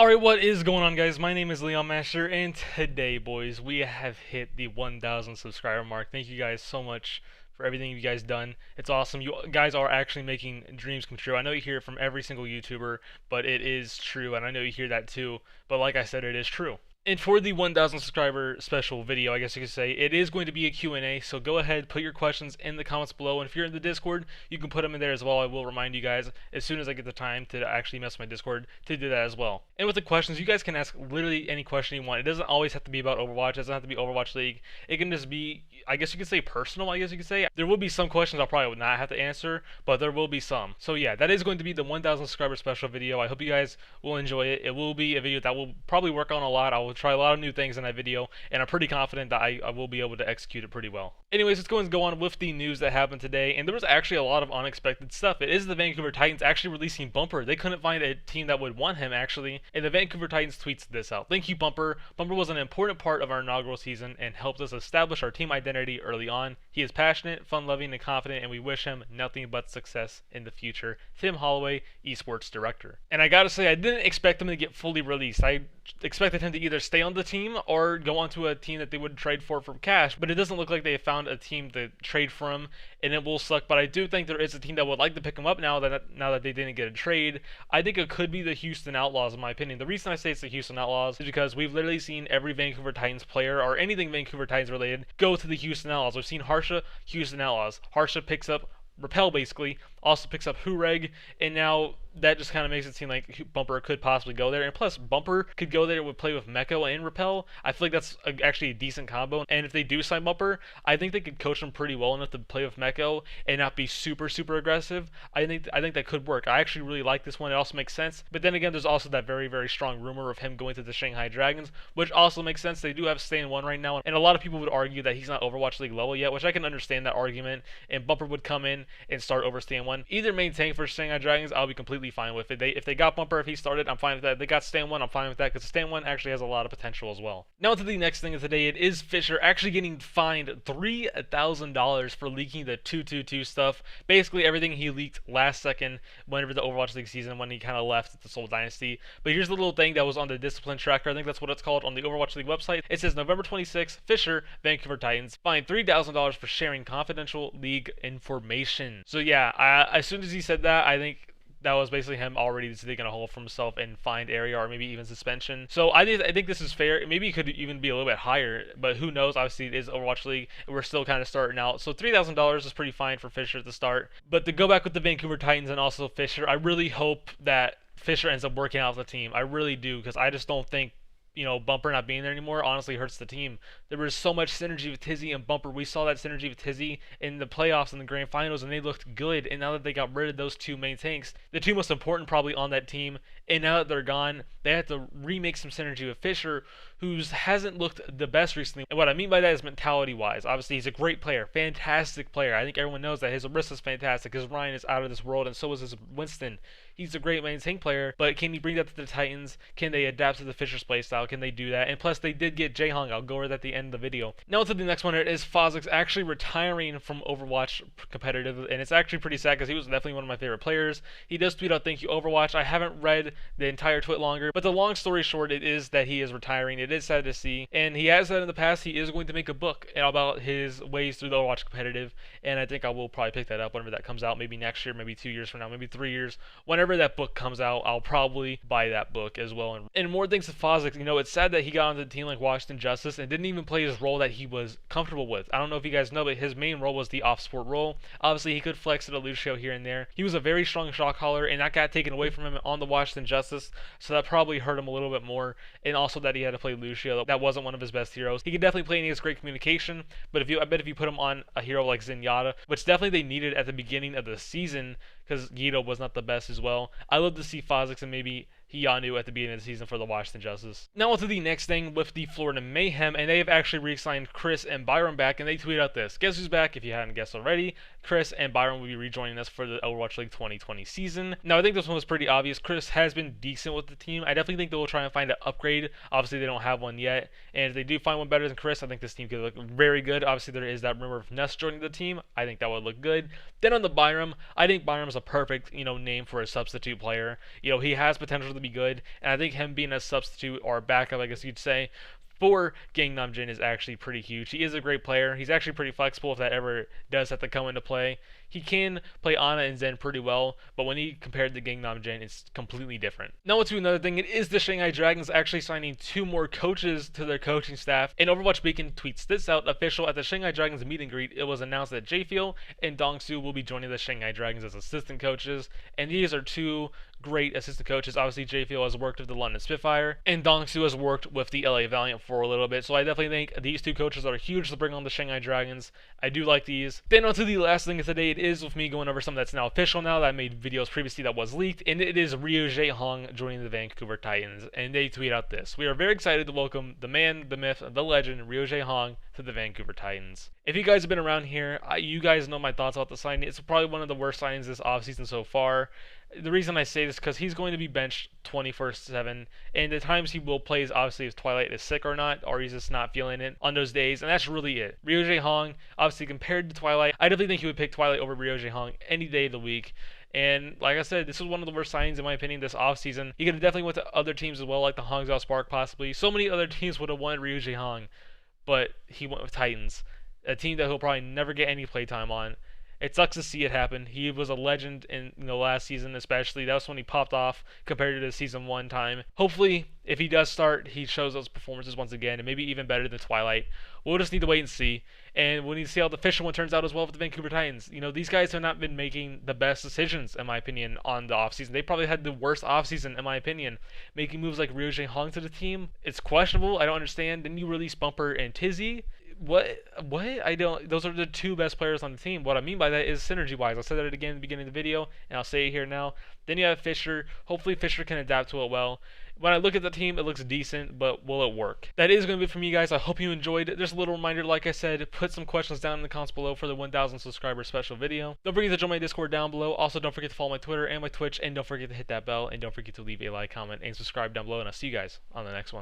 Alright, what is going on, guys? My name is Leon Master, and today, boys, we have hit the 1,000 subscriber mark. Thank you guys so much for everything you guys done. It's awesome. You guys are actually making dreams come true. I know you hear it from every single YouTuber, but it is true, and I know you hear that too. But like I said, it is true. And for the 1,000 subscriber special video, I guess you could say, it is going to be a Q&A, so go ahead, put your questions in the comments below, and if you're in the Discord, you can put them in there as well. I will remind you guys, as soon as I get the time to actually mess with my Discord, to do that as well. And with the questions, you guys can ask literally any question you want. It doesn't always have to be about Overwatch, it doesn't have to be Overwatch League. It can just be, I guess you could say personal, I guess you could say. There will be some questions I'll probably not have to answer, but there will be some. So yeah, that is going to be the 1,000 subscriber special video. I hope you guys will enjoy it. It will be a video that will probably work on a lot. I will try a lot of new things in that video, and I'm pretty confident that I will be able to execute it pretty well. Anyways, let's go on with the news that happened today, and there was actually a lot of unexpected stuff. It is the Vancouver Titans actually releasing Bumper. They couldn't find a team that would want him, actually, and the Vancouver Titans tweets this out. Thank you, Bumper. Bumper was an important part of our inaugural season and helped us establish our team identity early on. He is passionate, fun-loving, and confident, and we wish him nothing but success in the future. Tim Holloway, Esports Director. And I gotta say, I didn't expect him to get fully released. I expected him to either stay on the team or go on to a team that they would trade for cash, but it doesn't look like they found a team to trade for him, and it will suck. But I do think there is a team that would like to pick him up now that they didn't get a trade. I think it could be the Houston Outlaws, in my opinion. The reason I say it's the Houston Outlaws is because we've literally seen every Vancouver Titans player or anything Vancouver Titans related go to the Houston Outlaws. We've seen Harsha, Houston Outlaws. Harsha picks up Repel, basically, also picks up Hureg, and now that just kind of makes it seem like Bumper could possibly go there. And plus, Bumper could go there, would play with Meko and Repel. I feel like that's actually a decent combo. And if they do sign Bumper, I think they could coach him pretty well enough to play with Meko and not be super aggressive. I think that could work. I actually really like this one. It also makes sense. But then again, there's also that very strong rumor of him going to the Shanghai Dragons, which also makes sense. They do have Stay in 1 right now, and a lot of people would argue that he's not Overwatch League level yet, which I can understand that argument. And Bumper would come in and start over Stay in 1. Either maintain for Shanghai Dragons, I'll be completely fine with it. If they got Bumper, if he started, I'm fine with that. If they got Stay in 1, I'm fine with that, because Stay in 1 actually has a lot of potential as well. Now to the next thing of today, it is Fischer actually getting fined $3,000 for leaking the 222 stuff. Basically everything he leaked last second whenever the Overwatch League season, when he kind of left the Seoul Dynasty. But here's the little thing that was on the discipline tracker. I think that's what it's called on the Overwatch League website. It says November 26th, Fischer, Vancouver Titans, fined $3,000 for sharing confidential league information. So yeah, as soon as he said that, I think that was basically him already just digging a hole for himself in fined area, or maybe even suspension. So I think this is fair. Maybe it could even be a little bit higher, but who knows? Obviously, it is Overwatch League, and we're still kind of starting out. So $3,000 is pretty fine for Fischer at the start. But to go back with the Vancouver Titans and also Fischer, I really hope that Fischer ends up working out with the team. I really do, because I just don't think, you know, Bumper not being there anymore honestly hurts the team. There was so much synergy with Tizzy and Bumper. We saw that synergy with Tizzy in the playoffs and the grand finals, and they looked good. And now that they got rid of those two main tanks, the two most important probably on that team, and now that they're gone, they have to remake some synergy with Fischer, who hasn't looked the best recently. And what I mean by that is mentality-wise. Obviously, he's a great player, fantastic player. I think everyone knows that. His Orisa's fantastic. His Ryan is out of this world, and so is his Winston. He's a great main tank player, but can he bring that to the Titans? Can they adapt to the Fischer's playstyle? Can they do that? And plus, they did get Jae Hong. I'll go over that at the end of the video. Now to the next one. It is Fahzix actually retiring from Overwatch competitive, and it's actually pretty sad because he was definitely one of my favorite players. He does tweet out, "Thank you, Overwatch." I haven't read the entire tweet longer, but the long story short, it is that he is retiring. It is sad to see, and he has said in the past he is going to make a book about his ways through the Overwatch competitive, and I think I will probably pick that up whenever that comes out, maybe next year, maybe 2 years from now, maybe 3 years. Whenever that book comes out, I'll probably buy that book as well. And more things to Fahzix. You know, it's sad that he got onto a team like Washington Justice and didn't even play his role that he was comfortable with. I don't know if you guys know, but his main role was the off-sport role. Obviously, he could flex at a Lucio here and there. He was a very strong shot caller, and that got taken away from him on the Washington Justice, so that probably hurt him a little bit more. And also that he had to play Lucio. That wasn't one of his best heroes. He could definitely play, and he has great communication, but I bet if you put him on a hero like Zenyatta, which definitely they needed at the beginning of the season, because Guido was not the best as well. I love to see Fahzix and maybe Yanu at the beginning of the season for the Washington Justice. Now on to the next thing with the Florida Mayhem, and they have actually re-signed Chris and Byron back, and they tweet out this. Guess who's back? If you hadn't guessed already, Chris and Byron will be rejoining us for the Overwatch League 2020 season. Now I think this one was pretty obvious. Chris has been decent with the team. I definitely think they will try and find an upgrade. Obviously they don't have one yet, and if they do find one better than Chris, I think this team could look very good. Obviously there is that rumor of Ness joining the team. I think that would look good. Then on the Byron, I think Byron's a perfect, name for a substitute player. He has potential to be good. And I think him being a substitute or a backup, I guess you'd say, for Gangnam Jin is actually pretty huge. He is a great player. He's actually pretty flexible if that ever does have to come into play. He can play Ana and Zen pretty well, but when he compared to Gangnam Jin, it's completely different. Now on to another thing. It is the Shanghai Dragons actually signing 2 more coaches to their coaching staff. And Overwatch Beacon tweets this out. Official at the Shanghai Dragons meet and greet, it was announced that Jae and Dongsu will be joining the Shanghai Dragons as assistant coaches. And these are 2 great assistant coaches. Obviously, Jae has worked with the London Spitfire, and Dongsu has worked with the LA Valiant for a little bit. So I definitely think these 2 coaches are huge to bring on the Shanghai Dragons. I do like these. Then on to the last thing of today. It is with me going over something that's now official now that I made videos previously that was leaked, and it is Ryo Jae Hong joining the Vancouver Titans. And they tweet out this: "We are very excited to welcome the man, the myth, the legend, Ryo Jae Hong to the Vancouver Titans." If you guys have been around here, you guys know my thoughts about the signing. It's probably one of the worst signings this offseason so far. The reason I say this is because he's going to be benched 24/7, and at times he will play obviously if Twilight is sick or not, or he's just not feeling it on those days, and that's really it. Ryo Jae Hong, obviously compared to Twilight, I definitely think he would pick Twilight over Ryo Jae Hong any day of the week. And like I said, this was one of the worst signings in my opinion this offseason. He could have definitely went to other teams as well, like the Hangzhou Spark possibly. So many other teams would have wanted Ryo Jae Hong, but he went with Titans, a team that he'll probably never get any playtime on. It sucks to see it happen. He was a legend in last season, especially. That was when he popped off compared to the season 1 time. Hopefully, if he does start, he shows those performances once again, and maybe even better than Twilight. We'll just need to wait and see. And we'll need to see how the Fischer one turns out as well with the Vancouver Titans. These guys have not been making the best decisions, in my opinion, on the offseason. They probably had the worst offseason, in my opinion. Making moves like Ryo Jae Hong to the team, it's questionable. I don't understand. Then you release Bumper and Tizzy. What? I don't. Those are the 2 best players on the team. What I mean by that is synergy-wise. I said that again at the beginning of the video, and I'll say it here now. Then you have Fischer. Hopefully Fischer can adapt to it well. When I look at the team, it looks decent, but will it work? That is going to be it from you guys. I hope you enjoyed. Just a little reminder, like I said, put some questions down in the comments below for the 1,000 subscriber special video. Don't forget to join my Discord down below. Also, don't forget to follow my Twitter and my Twitch, and don't forget to hit that bell, and don't forget to leave a like, comment, and subscribe down below, and I'll see you guys on the next one.